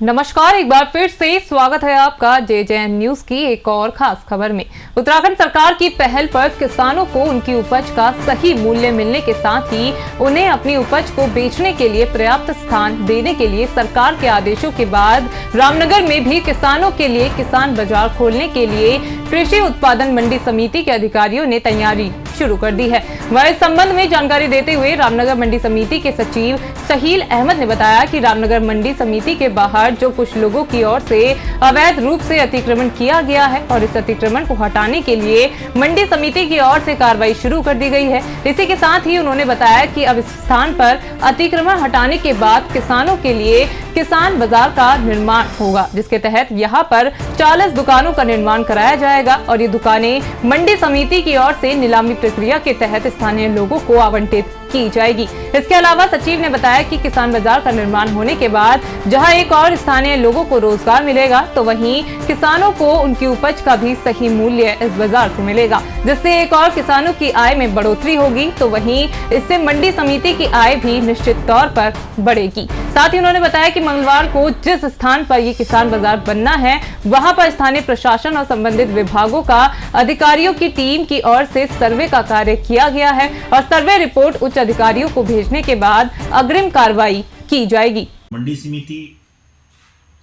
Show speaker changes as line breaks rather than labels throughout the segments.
नमस्कार, एक बार फिर से स्वागत है आपका JJN न्यूज की एक और खास खबर में। उत्तराखंड सरकार की पहल पर किसानों को उनकी उपज का सही मूल्य मिलने के साथ ही उन्हें अपनी उपज को बेचने के लिए पर्याप्त स्थान देने के लिए सरकार के आदेशों के बाद रामनगर में भी किसानों के लिए किसान बाजार खोलने के लिए कृषि उत्पादन मंडी समिति के अधिकारियों ने तैयारी शुरू कर दी है। वह इस संबंध में जानकारी देते हुए रामनगर मंडी समिति के सचिव सहील अहमद ने बताया कि रामनगर मंडी समिति के बाहर जो कुछ लोगों की ओर से अवैध रूप से अतिक्रमण किया गया है और इस अतिक्रमण को हटाने के लिए मंडी समिति की ओर से कार्रवाई शुरू कर दी गई है। इसी के साथ ही उन्होंने बताया कि अब इस स्थान पर अतिक्रमण हटाने के बाद किसानों के लिए किसान बाजार का निर्माण होगा, जिसके तहत यहाँ पर 40 दुकानों का निर्माण कराया जाएगा और ये दुकानें मंडी समिति की ओर से नीलामी प्रक्रिया के तहत स्थानीय लोगों को आवंटित की जाएगी। इसके अलावा सचिव ने बताया कि किसान बाजार का निर्माण होने के बाद जहां एक और स्थानीय लोगों को रोजगार मिलेगा, तो वहीं किसानों को उनकी उपज का भी सही मूल्य इस बाजार से मिलेगा, जिससे एक और किसानों की आय में बढ़ोतरी होगी। तो वहीं इससे मंडी समिति की आय भी निश्चित तौर पर बढ़ेगी। साथ ही उन्होंने बताया कि मंगलवार को जिस स्थान पर ये किसान बाजार बनना है, वहां पर स्थानीय प्रशासन और संबंधित विभागों का अधिकारियों की टीम की ओर से सर्वे का कार्य किया गया है और सर्वे रिपोर्ट उच्च अधिकारियों को भेजने के बाद अग्रिम कार्रवाई की जाएगी।
मंडी समिति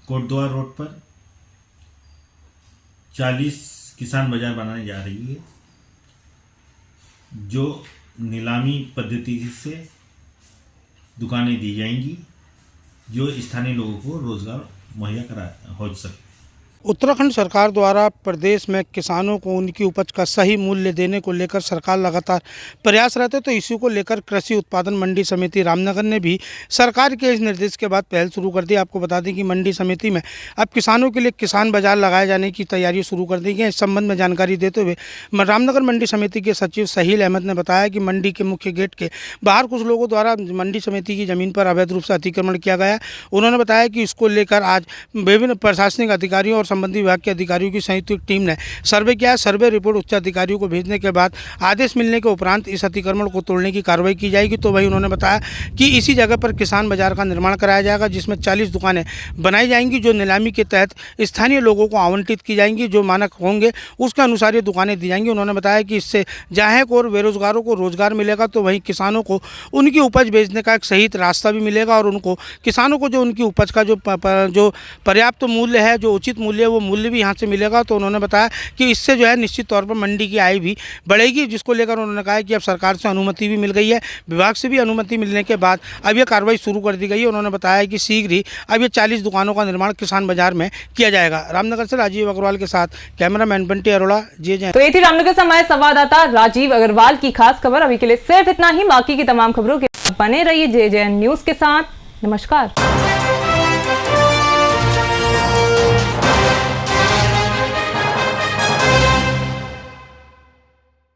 कोटद्वार रोड पर 40 किसान बाजार बनाने जा रही है, जो नीलामी पद्धति से दुकानें दी जाएंगी, जो स्थानीय लोगों को रोजगार मुहैया हो सके।
उत्तराखंड सरकार द्वारा प्रदेश में किसानों को उनकी उपज का सही मूल्य देने को लेकर सरकार लगातार प्रयासरत है। तो इसी को लेकर कृषि उत्पादन मंडी समिति रामनगर ने भी सरकार के इस निर्देश के बाद पहल शुरू कर दी। आपको बता दें कि मंडी समिति में अब किसानों के लिए किसान बाजार लगाए जाने की तैयारी शुरू कर दी गई है। इस संबंध में जानकारी देते हुए रामनगर मंडी समिति के सचिव सहील अहमद ने बताया कि मंडी के मुख्य गेट के बाहर कुछ लोगों द्वारा मंडी समिति की जमीन पर अवैध रूप से अतिक्रमण किया गया है। उन्होंने बताया कि इसको लेकर आज विभिन्न प्रशासनिक अधिकारियों और संबंधित विभाग के अधिकारियों की संयुक्त टीम ने सर्वे किया। सर्वे रिपोर्ट उच्च अधिकारियों को भेजने के बाद आदेश मिलने के उपरांत इस अतिक्रमण को तोड़ने की कार्रवाई की जाएगी। तो वही उन्होंने बताया कि इसी जगह पर किसान बाजार का निर्माण कराया जाएगा, जिसमें 40 दुकानें बनाई जाएंगी, जो नीलामी के तहत स्थानीय लोगों को आवंटित की जाएंगी। जो मानक होंगे उसके अनुसार ये दुकानें दी जाएंगी। उन्होंने बताया कि इससे जहाँ और बेरोजगारों को रोजगार मिलेगा, तो वहीं किसानों को उनकी उपज बेचने का एक सही रास्ता भी मिलेगा और उनको किसानों को जो उनकी उपज का जो पर्याप्त मूल्य है, जो उचित मूल्य है, वो मूल्य भी यहाँ से मिलेगा। तो उन्होंने बताया कि इससे जो है निश्चित तौर पर मंडी की आय भी बढ़ेगी, जिसको लेकर उन्होंने कहा कि अब सरकार से अनुमति भी मिल गई है, विभाग से भी अनुमति मिलने के बाद अब यह कार्रवाई शुरू कर दी गई है। उन्होंने बताया कि शीघ्र ही अब ये 40 दुकानों का निर्माण किसान बाजार में किया जाएगा। रामनगर से राजीव अग्रवाल के साथ कैमरामैन बंटी अरोड़ा, JJN।
तो ये थी रामनगर से हमारे संवाददाता राजीव अग्रवाल की खास खबर। अभी के लिए सिर्फ इतना ही। बाकी की तमाम खबरों के बने रहिए JJN न्यूज के साथ। नमस्कार।